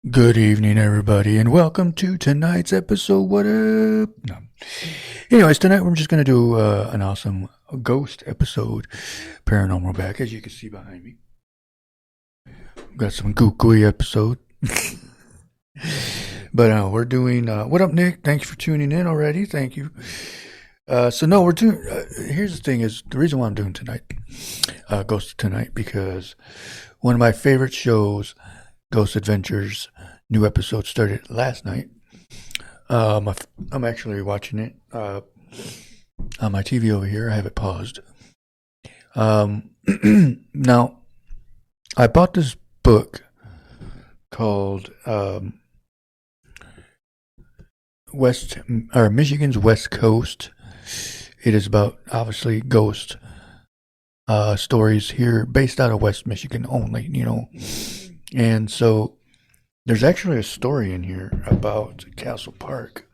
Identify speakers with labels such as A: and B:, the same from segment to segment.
A: Good evening, everybody, and welcome to tonight's episode. What up? No. Anyways, tonight we're just going to do an awesome ghost episode, Paranormal back, as you can see behind me. Got some gooey episode. But we're doing, what up, Nick? Thanks for tuning in already. Thank you. We're doing, here's the thing is, the reason why I'm doing tonight, Ghost tonight, because one of my favorite shows, Ghost Adventures, new episode started last night. I'm actually watching it on my TV over here. I have it paused. Now, I bought this book called Michigan's West Coast. It is about obviously ghost stories here, based out of West Michigan only. And so there's actually a story in here about Castle Park.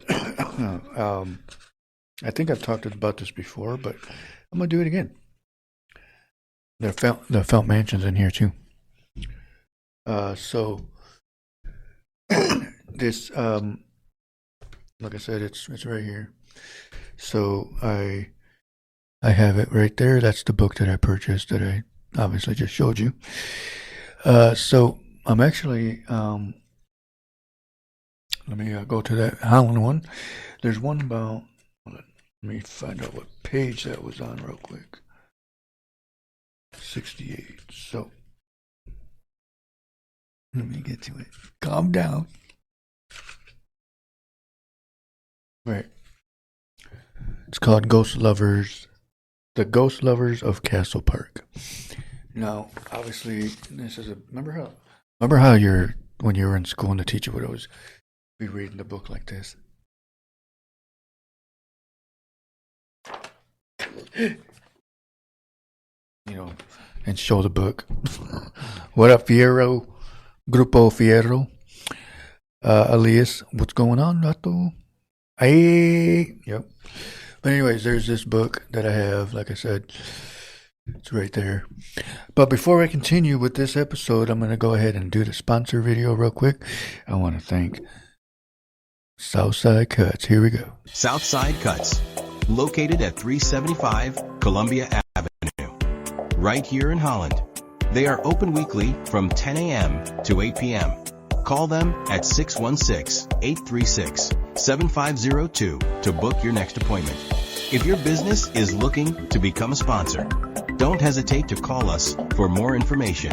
A: I think I've talked about this before, but I'm going to do it again. The Felt Mansion's in here too. This, like I said, it's right here. So I have it right there. That's the book that I purchased that I obviously just showed you. So I'm actually, let me go to that Holland one. There's one about, let me find out what page that was on real quick. 68. So, let me get to it. Calm down. Right. It's called Ghost Lovers, The Ghost Lovers of Castle Park. Now, obviously, this is remember how when you were in school and the teacher would always be reading the book like this? And show the book. What up, Fierro? Grupo Fierro. Elias, what's going on, Nato? Hey, yep. But anyways, there's this book that I have, like I said. It's right there. But before I continue with this episode, I'm going to go ahead and do the sponsor video real quick. I want to thank Southside Cuts. Here we go.
B: Southside Cuts, located at 375 Columbia Avenue, right here in Holland. They are open weekly from 10 a.m. to 8 p.m. Call them at 616-836-7502 to book your next appointment. If your business is looking to become a sponsor, don't hesitate to call us for more information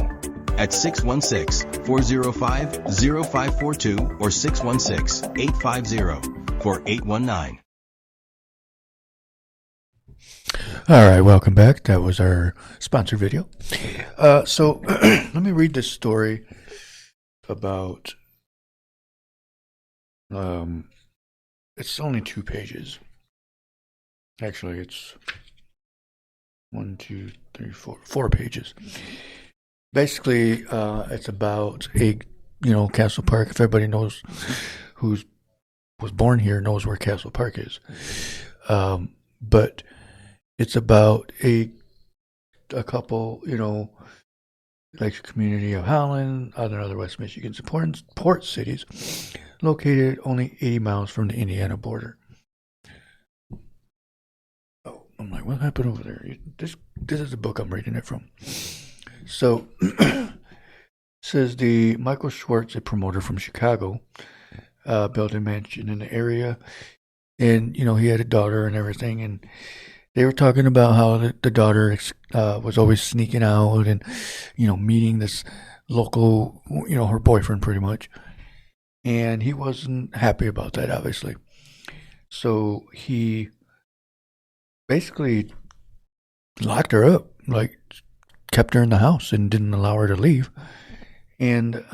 B: at 616-405-0542 or 616-850-4819.
A: All right, welcome back. That was our sponsor video. So let me read this story about, it's only 2 pages. Actually, it's 1, 2, 3, 4 pages. Basically, it's about Castle Park. If everybody knows was born here, knows where Castle Park is. But it's about a couple, like the community of Holland, other West Michigan's important port cities, located only 80 miles from the Indiana border. Oh, I'm like, what happened over there? This is the book I'm reading it from. So, says the Michael Schwartz, a promoter from Chicago, built a mansion in the area, and he had a daughter and everything, and they were talking about how the daughter was always sneaking out and meeting this local, her boyfriend pretty much, and he wasn't happy about that, obviously. So he basically locked her up, like kept her in the house and didn't allow her to leave. And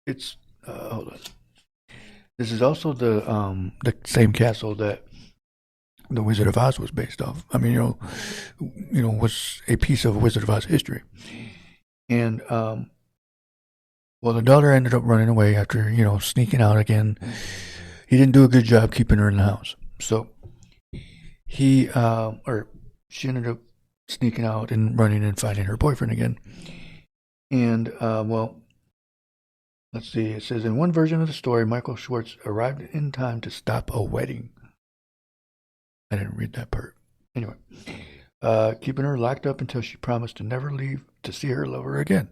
A: it's hold on. This is also the same castle that the Wizard of Oz was based off. I mean, was a piece of Wizard of Oz history. And the daughter ended up running away after sneaking out again. He didn't do a good job keeping her in the house, so she ended up sneaking out and running and finding her boyfriend again. And Let's see. It says in one version of the story, Michael Schwartz arrived in time to stop a wedding. I didn't read that part. Anyway, keeping her locked up until she promised to never leave to see her lover again.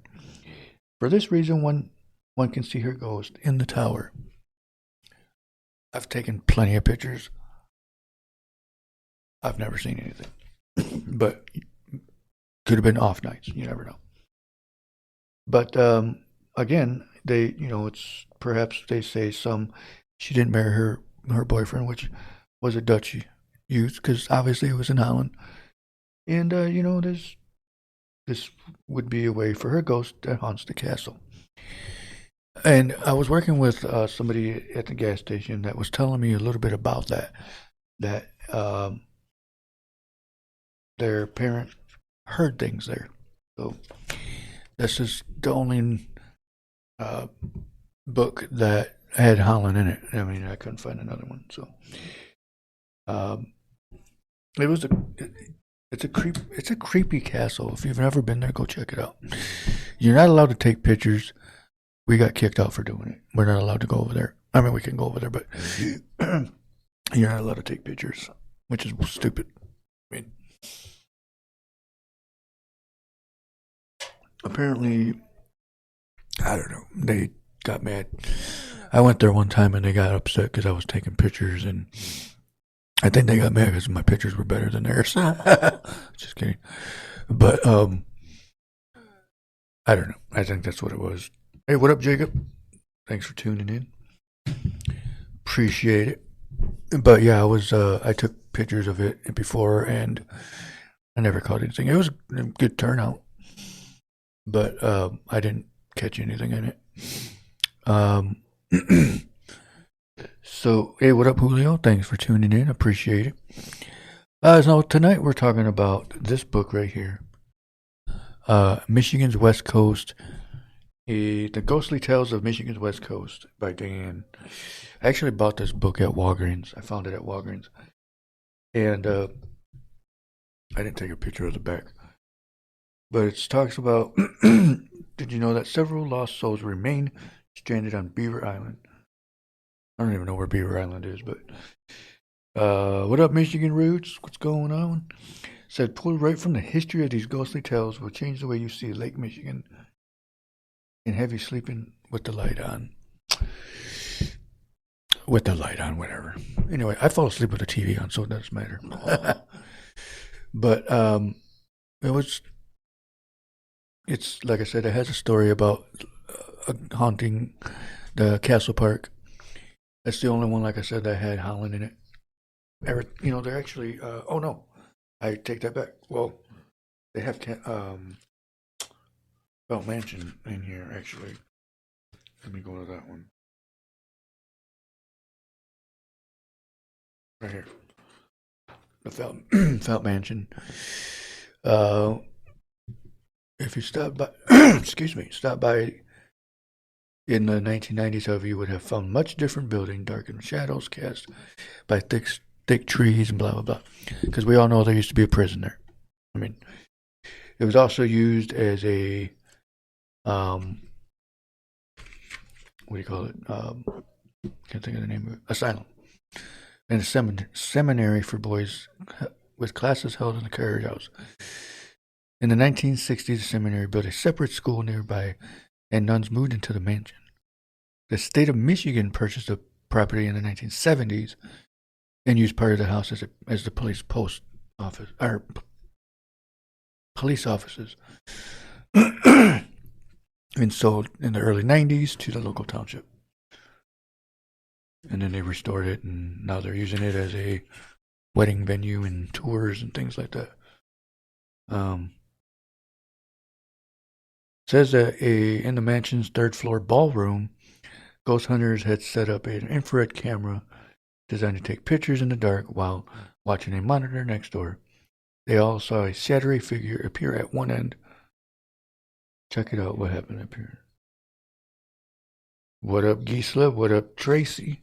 A: For this reason, one can see her ghost in the tower. I've taken plenty of pictures. I've never seen anything. But could have been off nights. You never know. But again, it's perhaps they say she didn't marry her boyfriend, which was a Dutch youth, because obviously it was in Holland. And, this would be a way for her ghost that haunts the castle. And I was working with somebody at the gas station that was telling me a little bit about that their parent heard things there. So this is the only book that had Holland in it. I mean, I couldn't find another one. So it's a creepy castle. If you've never been there, go check it out. You're not allowed to take pictures. We got kicked out for doing it. We're not allowed to go over there. I mean, we can go over there, but you're not allowed to take pictures, which is stupid. I mean, apparently, I don't know, they got mad. I went there one time and they got upset because I was taking pictures, and I think they got mad because my pictures were better than theirs. Just kidding. But I don't know. I think that's what it was. Hey, what up, Jacob? Thanks for tuning in. Appreciate it. But yeah, I took pictures of it before, and I never caught anything. It was a good turnout, but I didn't catch anything in it. So, hey, what up, Julio? Thanks for tuning in. Appreciate it. So tonight we're talking about this book right here, Michigan's West Coast. The Ghostly Tales of Michigan's West Coast by Diane. I actually bought this book at Walgreens. I found it at Walgreens. And I didn't take a picture of the back. But it talks about, did you know that several lost souls remain stranded on Beaver Island? I don't even know where Beaver Island is, but what up, Michigan Roots? What's going on? Said, pulled right from the history of these ghostly tales will change the way you see Lake Michigan. And heavy sleeping with the light on. With the light on, whatever. Anyway, I fall asleep with the TV on, so it doesn't matter. But it's like I said, it has a story about haunting the Castle Park. That's the only one, like I said, that had Holland in it. They're actually, oh no, I take that back. Well, they have Mansion in here, actually. Let me go to that one. Right here. The Felt Mansion. If you stop by, stop by in the 1990s, however, you would have found much different building, darkened shadows cast by thick trees and blah, blah, blah. Because we all know there used to be a prison there. I mean, it was also used as a what do you call it? Can't think of the name of it. Asylum. And a seminary for boys with classes held in the carriage house. In the 1960s, the seminary built a separate school nearby, and nuns moved into the mansion. The state of Michigan purchased the property in the 1970s and used part of the house as the police post office or police offices. And sold in the early 90s to the local township. And then they restored it, and now they're using it as a wedding venue and tours and things like that. Says that in the mansion's third floor ballroom, ghost hunters had set up an infrared camera designed to take pictures in the dark while watching a monitor next door. They all saw a shadowy figure appear at one end. Check it out, what happened up here. What up, Gisela? What up, Tracy?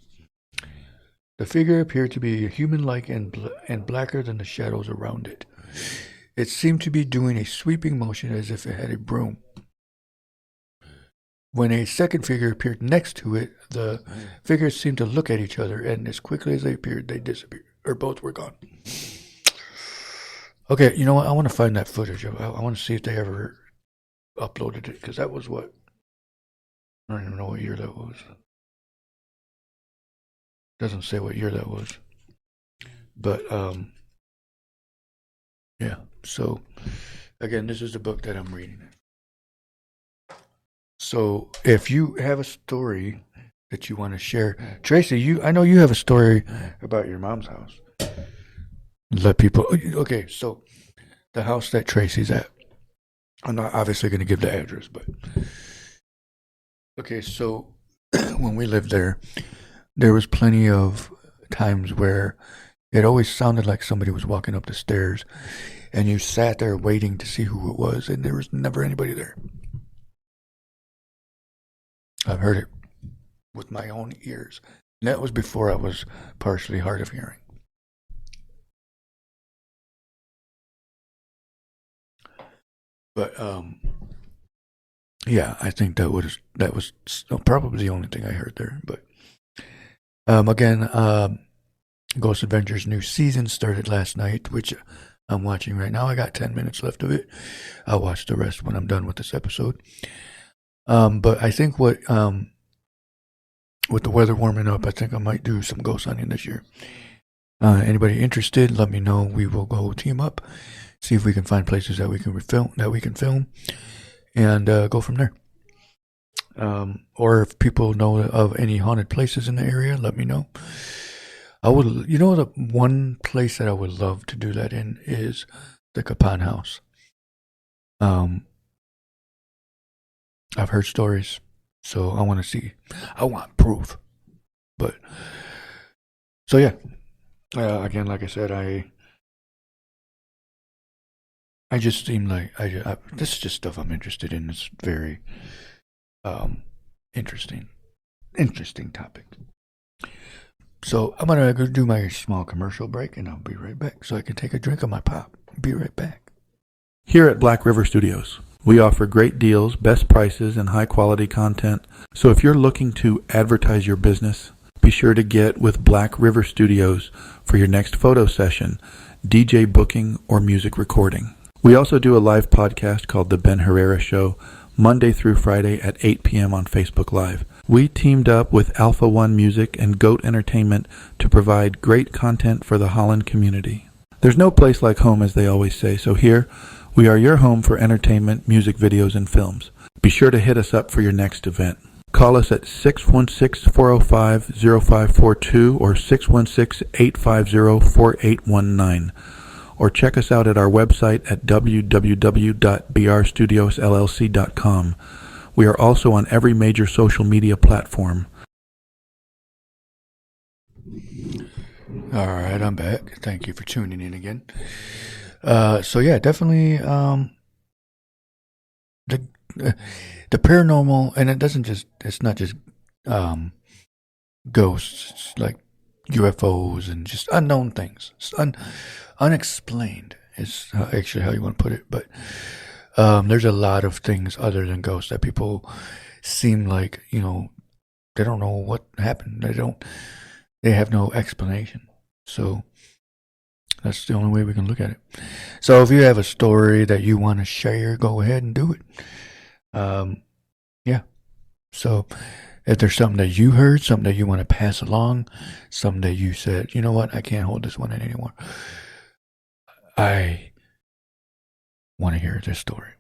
A: The figure appeared to be human-like and blacker than the shadows around it. It seemed to be doing a sweeping motion as if it had a broom. when a second figure appeared next to it, the figures seemed to look at each other, and as quickly as they appeared, they disappeared, or both were gone. Okay, you know what? I want to find that footage. I want to see if they ever uploaded it, because that was what? I don't even know what year that was. Doesn't say what year that was. But, yeah. So, again, this is the book that I'm reading. So, if you have a story that you want to share, Tracy, I know you have a story about your mom's house. Let people. Okay, so the house that Tracy's at. I'm not obviously going to give the address, but okay. So when we lived there, there was plenty of times where it always sounded like somebody was walking up the stairs, and you sat there waiting to see who it was, and there was never anybody there. I've heard it with my own ears. And that was before I was partially hard of hearing. But yeah, I think that was probably the only thing I heard there. But again, Ghost Adventures new season started last night, which I'm watching right now. I got 10 minutes left of it. I'll watch the rest when I'm done with this episode. But I think with the weather warming up, I think I might do some ghost hunting this year. Anybody interested, let me know. We will go team up, see if we can find places that we can film, and go from there. Or if people know of any haunted places in the area, let me know. The one place that I would love to do that in is the Capon House. I've heard stories, so I want to see. I want proof. But so yeah, again, like I said, I just seem like this is just stuff I'm interested in. It's very interesting topic. So I'm gonna go do my small commercial break, and I'll be right back so I can take a drink of my pop. Be right back.
C: Here at Black River Studios, we offer great deals, best prices, and high-quality content. So if you're looking to advertise your business, be sure to get with Black River Studios for your next photo session, DJ booking, or music recording. We also do a live podcast called The Ben Herrera Show, Monday through Friday at 8 p.m. on Facebook Live. We teamed up with Alpha One Music and Goat Entertainment to provide great content for the Holland community. There's no place like home, as they always say, so here, we are your home for entertainment, music videos, and films. Be sure to hit us up for your next event. Call us at 616-405-0542 or 616-850-4819. Or check us out at our website at www.brstudiosllc.com. We are also on every major social media platform.
A: All right, I'm back. Thank you for tuning in again. So yeah, definitely the paranormal, and it's not just ghosts. It's like UFOs and just unknown things. It's unexplained is actually how you want to put it. But there's a lot of things other than ghosts that people seem like, they don't know what happened. They have no explanation. So that's the only way we can look at it. So if you have a story that you want to share, go ahead and do it. Yeah. So if there's something that you heard, something that you want to pass along, something that you said, you know what, I can't hold this one in anymore. I want to hear this story.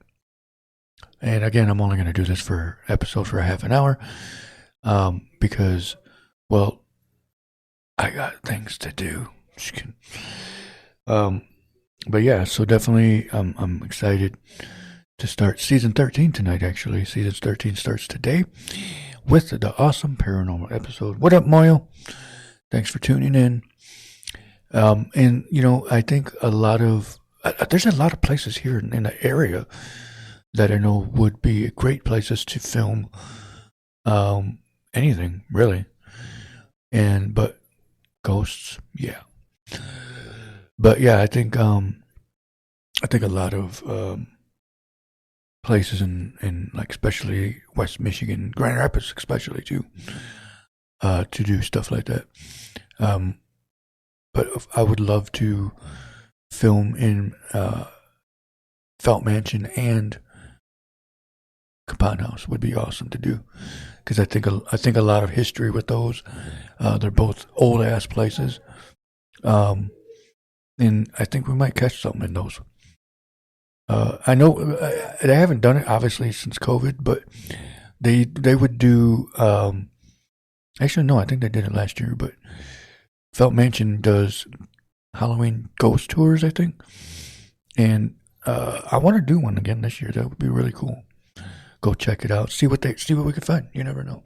A: And again, I'm only going to do this episode for a half an hour, because, well, I got things to do. But yeah, so definitely, I'm excited to start season 13 tonight. Actually, season 13 starts today with the awesome paranormal episode. What up, Moyle? Thanks for tuning in. And I think there's a lot of places here in the area that I know would be great places to film anything really. But ghosts, yeah. But yeah, I think a lot of places in like especially West Michigan, Grand Rapids especially too, to do stuff like that. But I would love to film in Felt Mansion and Capon House would be awesome to do, because I think a lot of history with those. They're both old ass places, and I think we might catch something in those. I know they haven't done it obviously since COVID, but they would do. Actually, no, I think they did it last year. But Felt Mansion does Halloween ghost tours, I think, and I want to do one again this year. That would be really cool. Go check it out. See what we could find. You never know,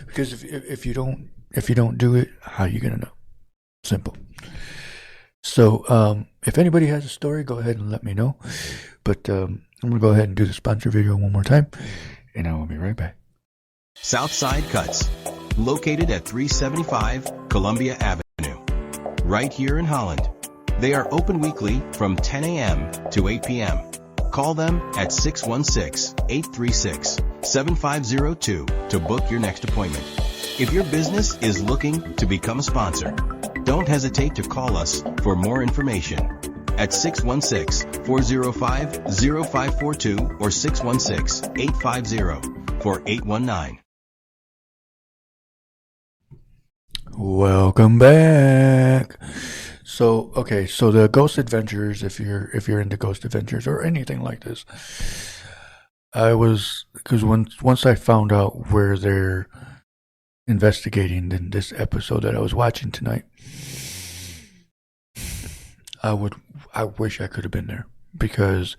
A: because if you don't do it, how are you gonna know? Simple. So if anybody has a story, go ahead and let me know. But I'm gonna go ahead and do the sponsor video one more time, and I will be right back.
B: Southside Cuts, located at 375 Columbia Avenue, right here in Holland. They are open weekly from 10 a.m. to 8 p.m. Call them at 616-836-7502 to book your next appointment. If your business is looking to become a sponsor, don't hesitate to call us for more information at 616-405-0542 or 616-850-4819.
A: Welcome back. So the Ghost Adventures, if you're into Ghost Adventures or anything like this, because once I found out where they're investigating in this episode that I was watching tonight, I wish I could have been there, because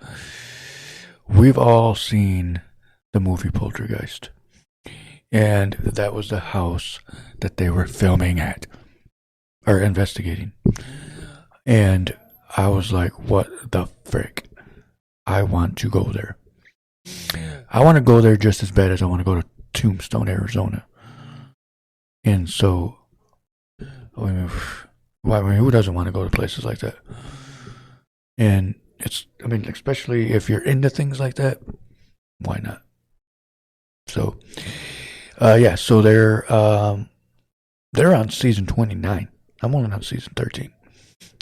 A: we've all seen the movie Poltergeist, and that was the house that they were filming at or investigating. And I was like, what the frick? I want to go there. I want to go there just as bad as I want to go to Tombstone, Arizona. And so, who doesn't want to go to places like that? And especially if you're into things like that, why not? So, so they're on season 29. I'm only on season 13.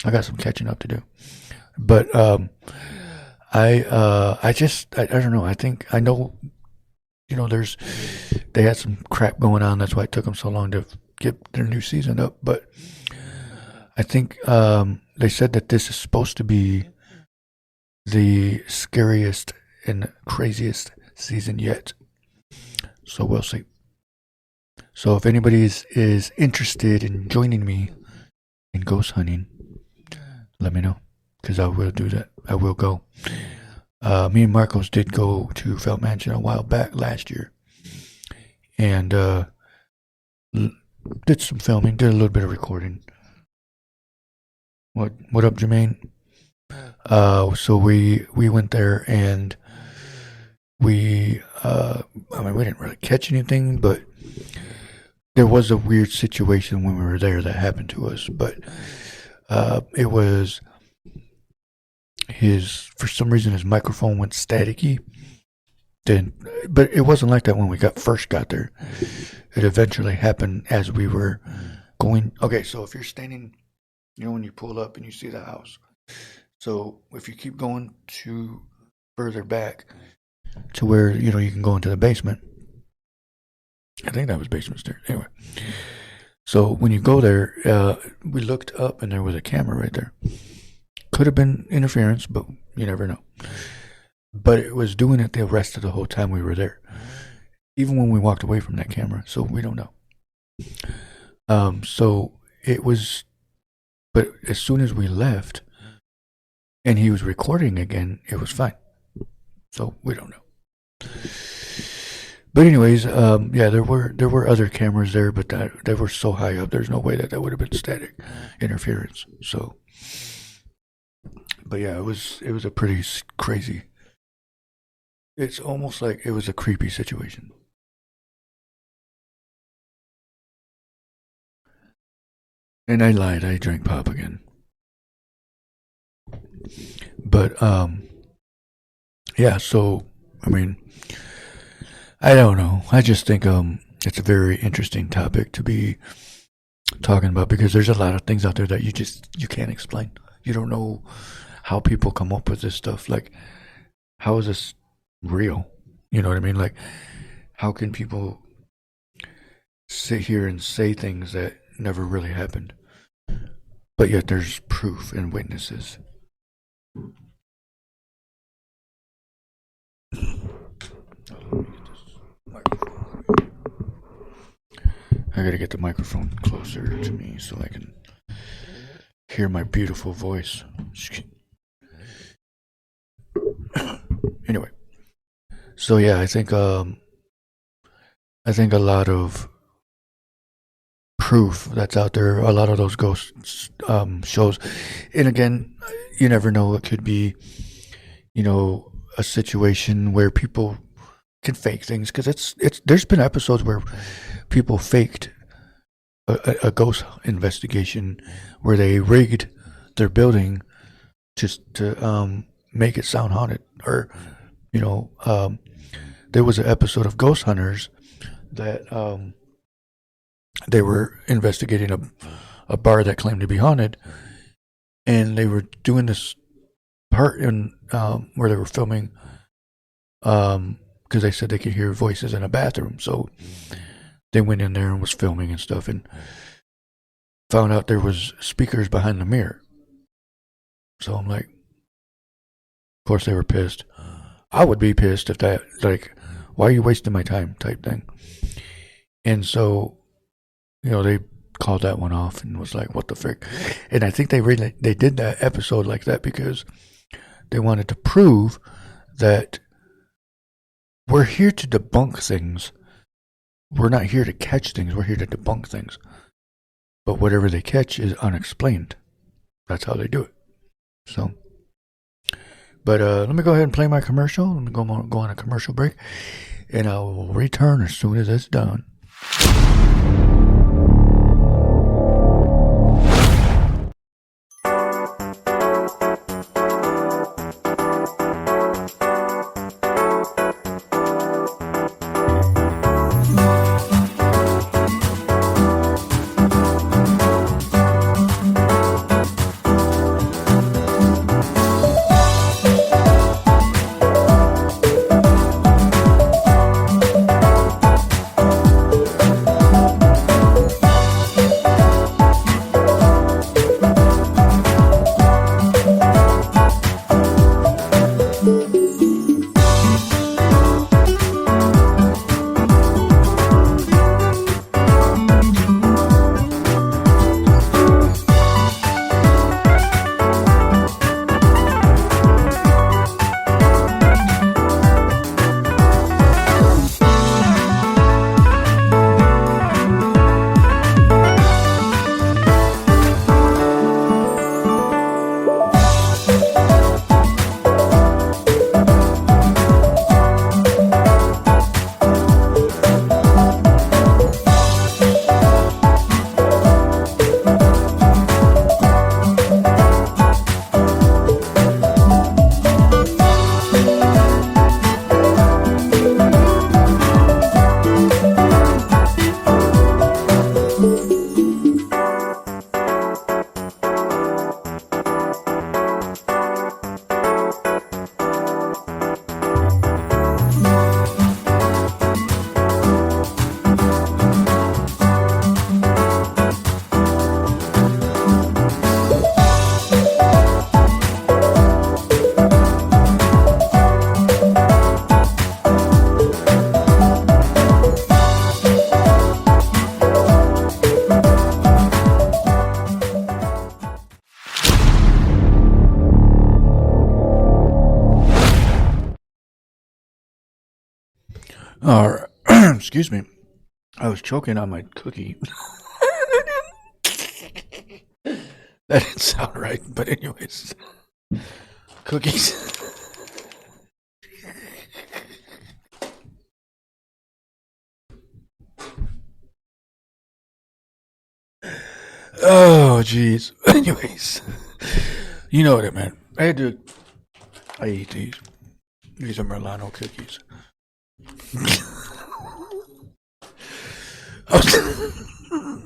A: I got some catching up to do. But I don't know. I know they had some crap going on. That's why it took them so long to get their new season up. But I think they said that this is supposed to be the scariest and craziest season yet. So we'll see. So if anybody is interested in joining me in ghost hunting, let me know, because I will do that. I will go. Me and Marcos did go to Felt Mansion a while back last year, and did some filming, did a little bit of recording. What up, Jermaine? So we went there, and we didn't really catch anything, but there was a weird situation when we were there that happened to us. But it was for some reason his microphone went staticky. But it wasn't like that when we first got there. It eventually happened as we were going. Okay, so if you're standing, when you pull up and you see the house. So if you keep going to further back to where, you can go into the basement. I think that was basement stairs. Anyway. So when you go there, we looked up and there was a camera right there. Could have been interference, but you never know. But it was doing it the rest of the whole time we were there. Even when we walked away from that camera. So we don't know. So it was, but as soon as we left and he was recording again, it was fine. So we don't know. But anyways, there were other cameras there, but they were so high up, there's no way that would have been static interference. So, but yeah, it was a pretty crazy. It's almost like it was a creepy situation. And I lied, I drank pop again. But so I mean, I don't know. I just think it's a very interesting topic to be talking about because there's a lot of things out there that you can't explain. You don't know how people come up with this stuff. Like, how is this real? You know what I mean? Like, how can people sit here and say things that never really happened, but yet there's proof and witnesses? I gotta get the microphone closer to me so I can hear my beautiful voice. Anyway, so yeah, I think a lot of proof that's out there, a lot of those ghost shows, and again, you never know. It could be, a situation where people can fake things because it's. There's been episodes where people faked a ghost investigation where they rigged their building just to make it sound haunted. Or, there was an episode of Ghost Hunters that they were investigating a bar that claimed to be haunted, and they were doing this part in where they were filming because they said they could hear voices in a bathroom. So they went in there and was filming and stuff and found out there was speakers behind the mirror. So I'm like, of course they were pissed. I would be pissed if that, like, why are you wasting my time type thing. And so, they called that one off and was like, what the frick? And I think they did that episode like that because they wanted to prove that we're here to debunk things. We're not here to catch things. We're here to debunk things. But whatever they catch is unexplained. That's how they do it. So, but let me go ahead and play my commercial. Let me go on a commercial break. And I will return as soon as it's done. Excuse me. I was choking on my cookie. That didn't sound right, but anyways. Cookies. Oh, jeez. Anyways. You know what it meant. I eat these. These are Milano cookies.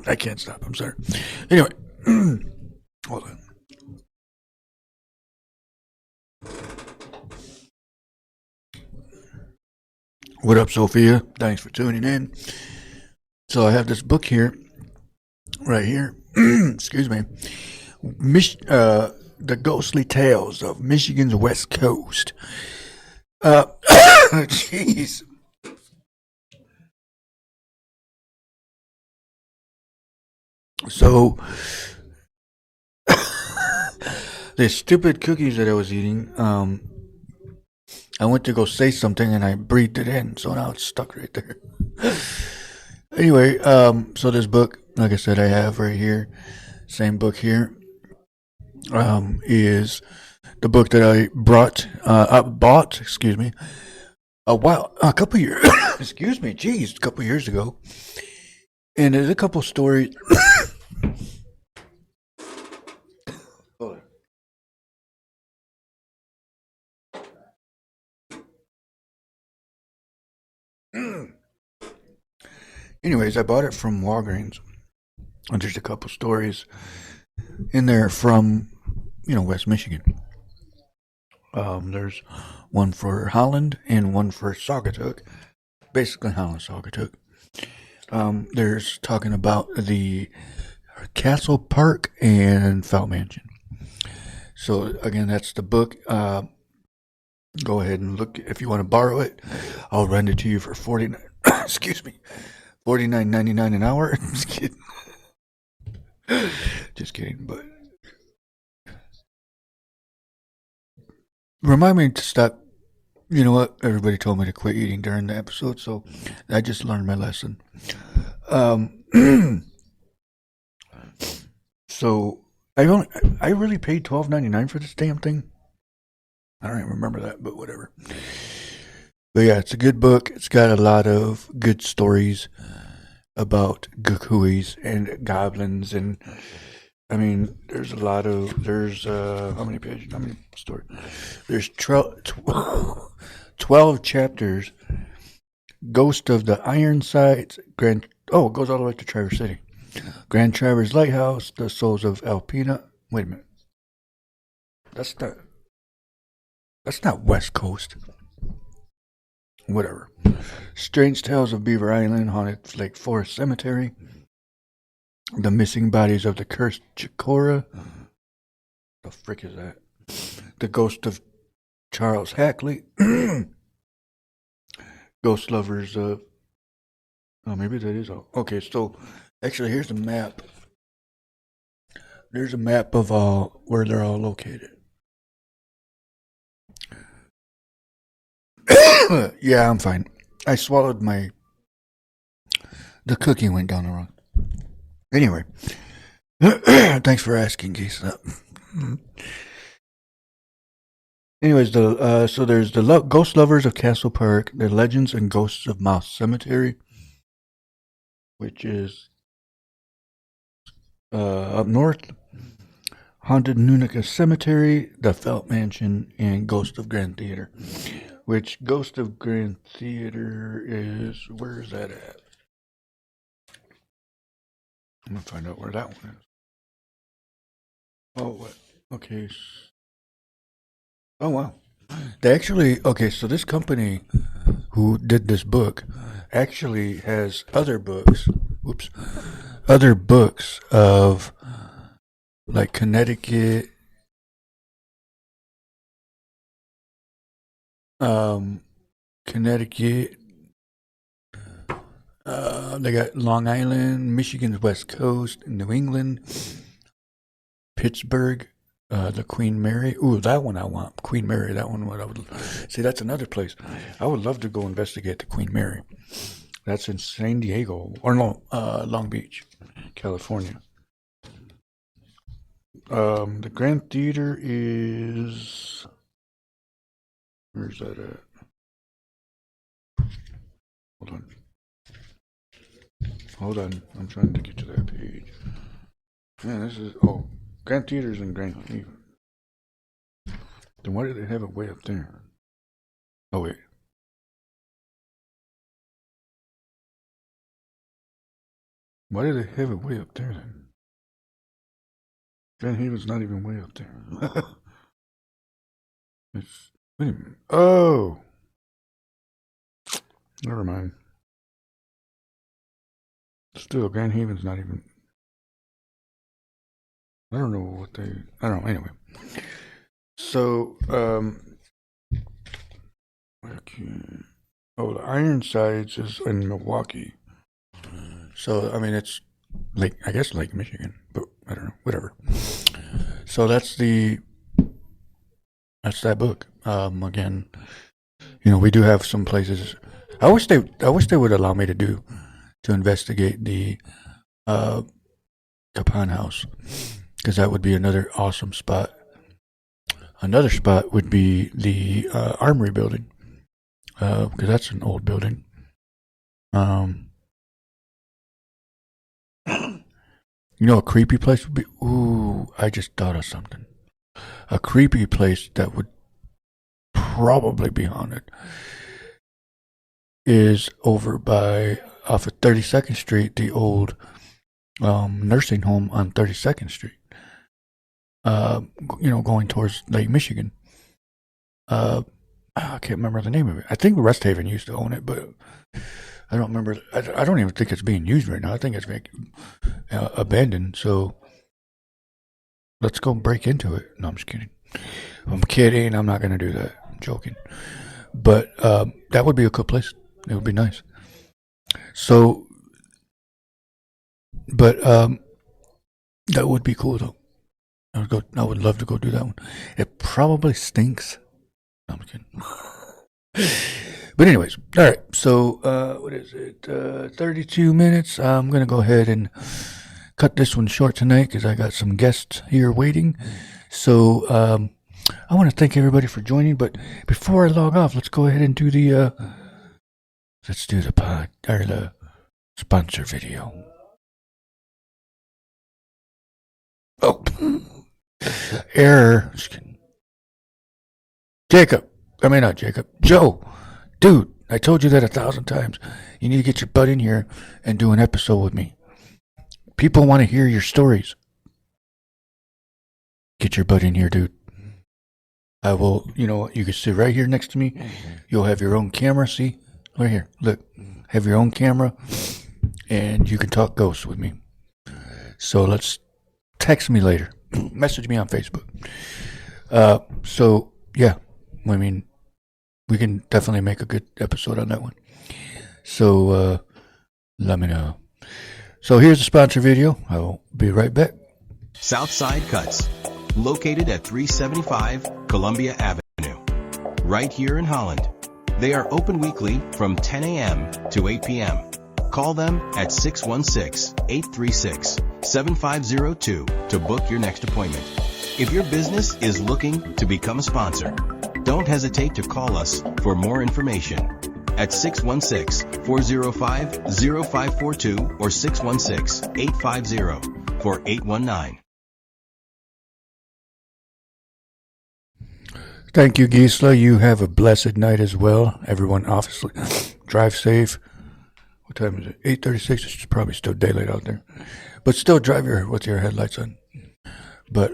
A: I can't stop. I'm sorry. Anyway, hold on. What up, Sophia? Thanks for tuning in. So I have this book here, right here. Excuse me. The Ghostly Tales of Michigan's West Coast. Jeez. So, the stupid cookies that I was eating, I went to go say something and I breathed it in, so now it's stuck right there. Anyway, so this book, like I said, I have right here, same book here, is the book that I bought, excuse me, a couple years, excuse me, geez, a couple years ago. And there's a couple stories. Anyways, I bought it from Walgreens. And there's a couple stories in there from, West Michigan. There's one for Holland and one for Saugatuck. Basically, Holland, Saugatuck. There's talking about the Castle Park and Felt Mansion. So, again, that's the book. Go ahead and look. If you want to borrow it, I'll rent it to you for $49.99 an hour. Just kidding. Just kidding. But remind me to stop. You know what? Everybody told me to quit eating during the episode, so I just learned my lesson. So I really paid $12.99 for this damn thing. I don't even remember that, but whatever. But yeah, it's a good book. It's got a lot of good stories about Gukuis and goblins, and I mean, there's how many pages? How many stories? There's 12 chapters. Ghost of the Ironsides, it goes all the way to Traverse City. Grand Traverse Lighthouse, The Souls of Alpena. Wait a minute. That's not West Coast. Whatever. Strange Tales of Beaver Island, Haunted Lake Forest Cemetery. The Missing Bodies of the Cursed Chicora. The frick is that? The Ghost of Charles Hackley. Ghost Lovers of... Oh, maybe that is all. Okay, so actually here's a map. There's a map of where they're all located. Yeah, I'm fine. I swallowed the cookie went down the wrong. Anyway, thanks for asking, Geese. Anyways, so there's the Ghost Lovers of Castle Park, the Legends and Ghosts of Mouse Cemetery, which is up north. Haunted Nunica Cemetery, the Felt Mansion, and Ghost of Grand Theater. Which Ghost of Grand Theater is... Where is that at? I'm going to find out where that one is. Oh, what? Okay. Oh, wow. They actually... Okay, so this company who did this book actually has other books. Whoops. Other books of... like Connecticut... Connecticut, they got Long Island, Michigan's West Coast, New England, Pittsburgh, the Queen Mary. Ooh, that one I want. Queen Mary, that one. What I would see. That's another place. I would love to go investigate the Queen Mary. That's in San Diego, or no, Long Beach, California. The Grand Theater is... Where's that at? Hold on. I'm trying to get to that page. Man, this is... Oh, Grand Theater's in Grand Haven. Then why did they have it way up there? Oh, wait. Why did they have it way up there then? Ben Haven's not even way up there. It's, wait a minute. Oh! Never mind. Still, Grand Haven's not even. I don't know what they. I don't know. Anyway. So, okay. Oh, the Ironsides is in Milwaukee. So, I mean, it's Lake, I guess Lake Michigan, but I don't know. Whatever. So that's that book. Again, we do have some places. I wish they would allow me to investigate the Capon House, because that would be another awesome spot. Another spot would be the Armory building, because that's an old building. A creepy place would be. Ooh, I just thought of something. A creepy place that would probably be haunted is over off of 32nd Street, the old nursing home on 32nd Street. Going towards Lake Michigan. I can't remember the name of it. I think Rest Haven used to own it, but I don't remember. I don't even think it's being used right now. I think it's abandoned. So let's go break into it. No, I'm just kidding. I'm kidding. I'm not going to do that. I'm joking. But that would be a good place. It would be nice. So, but that would be cool though. I would love to go do that one. It probably stinks. No, I'm kidding. But anyways, all right. So what is it? 32 minutes. I'm gonna go ahead and cut this one short tonight because I got some guests here waiting. So I want to thank everybody for joining. But before I log off, let's go ahead and do the the sponsor video. Oh, error. Joe, dude, I told you that 1,000 times. You need to get your butt in here and do an episode with me. People want to hear your stories. Get your butt in here, dude. I will, you can sit right here next to me. You'll have your own camera. See? Right here. Look. Have your own camera. And you can talk ghosts with me. So let's text me later. Message me on Facebook. So, yeah. I mean, we can definitely make a good episode on that one. So, let me know. So here's the sponsor video. I will be right back.
B: Southside Cuts, located at 375 Columbia Avenue, right here in Holland. They are open weekly from 10 a.m. to 8 p.m. Call them at 616-836-7502 to book your next appointment. If your business is looking to become a sponsor, don't hesitate to call us for more information at 616-405-0542 or 616-850-4819.
A: Thank you, Gisela. You have a blessed night as well. Everyone, obviously, drive safe. What time is it? 8:36. It's probably still daylight out there. But still drive with your headlights on. But,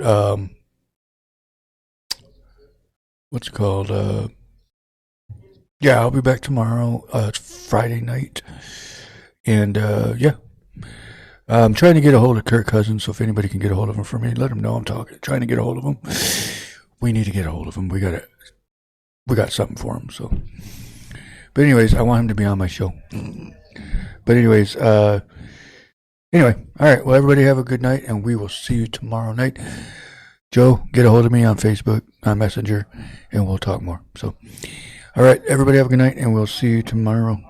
A: what's it called? Yeah, I'll be back tomorrow. It's Friday night. And, yeah. I'm trying to get a hold of Kirk Cousins, so if anybody can get a hold of him for me, let him know I'm trying to get a hold of him. We need to get a hold of him. We got something for him, so. But anyways, I want him to be on my show. But anyways, anyway, all right. Well, everybody have a good night, and we will see you tomorrow night. Joe, get a hold of me on Facebook, on Messenger, and we'll talk more. So, all right, everybody have a good night, and we'll see you tomorrow.